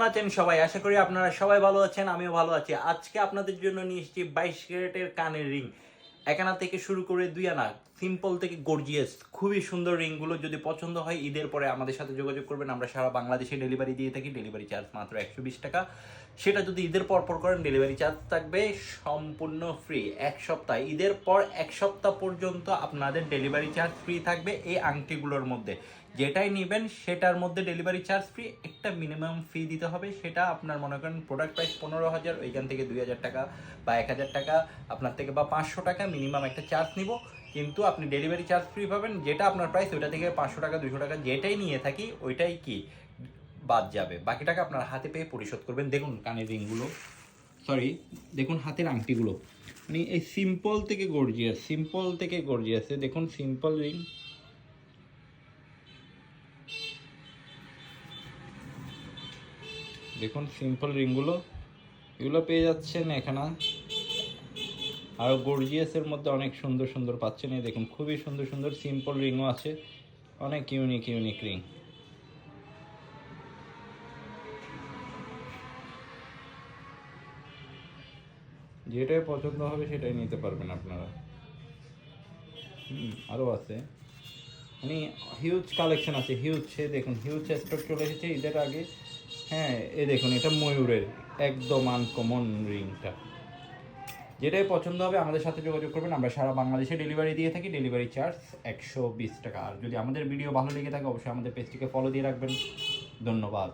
আছেন সবাই? আশা করি আপনারা সবাই ভালো আছেন, আমিও ভালো আছি। আজকে আপনাদের জন্য নিয়ে এসেছি 22 ক্যারেটের কানের রিং। এক আনা থেকে শুরু করে 2 আনা, সিম্পল থেকে গর্জিয়াস, খুবই সুন্দর রিংগুলো। যদি পছন্দ হয় ঈদের পরে আমাদের সাথে যোগাযোগ করবেন। আমরা সারা বাংলাদেশে ডেলিভারি দিয়ে থাকি। ডেলিভারি চার্জ মাত্র 120 টাকা। সেটা যদি ঈদের পর করেন, ডেলিভারি চার্জ থাকবে সম্পূর্ণ ফ্রি। এক সপ্তাহ, ঈদের পর এক সপ্তাহ পর্যন্ত আপনাদের ডেলিভারি চার্জ ফ্রি থাকবে এই আংটিগুলোর মধ্যে। যেটাই নেবেন সেটার মধ্যে ডেলিভারি চার্জ ফ্রি। একটা মিনিমাম ফি দিতে হবে, সেটা আপনার মনে করেন প্রোডাক্ট প্রাইস 15,000, ওইখান থেকে 2,000 টাকা বা 1,000 টাকা আপনার থেকে, বা 500 টাকা মিনিমাম একটা চার্জ নিব। কিন্তু আপনি ডেলিভারি চার্জ ফ্রি পাবেন। যেটা আপনার প্রাইস ওইটা থেকে 500 টাকা 200 টাকা যেটাই নিয়ে থাকি ওইটাই কি বাদ যাবে। বাকি টাকা আপনার হাতে পেয়ে পরিশোধ করবেন। দেখুন কানের রিংগুলো, সরি, দেখুন হাতের আংটিগুলো, মানে এই সিম্পল থেকে গর্জিয়াস, সিম্পল থেকে গর্জিয়াস। দেখুন সিম্পল রিং, দেখুন সিম্পল রিংগুলো, এগুলো পেয়ে যাচ্ছেন এখানে। আরও গর্জিয়াসের মধ্যে অনেক সুন্দর সুন্দর পাচ্ছেন। এই দেখুন খুবই সুন্দর সুন্দর সিম্পল রিংও আছে, অনেক ইউনিক ইউনিক রিং। যেটাই পছন্দ হবে সেটাই নিতে পারবেন আপনারা। আরও আছে, মানে হিউজ কালেকশন আছে, হিউজ। সে দেখুন হিউজ স্টক চলে এসেছে ঈদের আগে। হ্যাঁ, এ দেখুন এটা ময়ূরের একদম আনকমন রিংটা। যেটাই পছন্দ হবে আমাদের সাথে যোগাযোগ করবেন। আমরা সারা বাংলাদেশে ডেলিভারি দিয়ে থাকি। ডেলিভারি চার্জ 120 টাকা। আর যদি আমাদের ভিডিও ভালো লেগে থাকে অবশ্যই আমাদের পেজটিকে ফলো দিয়ে রাখবেন। ধন্যবাদ।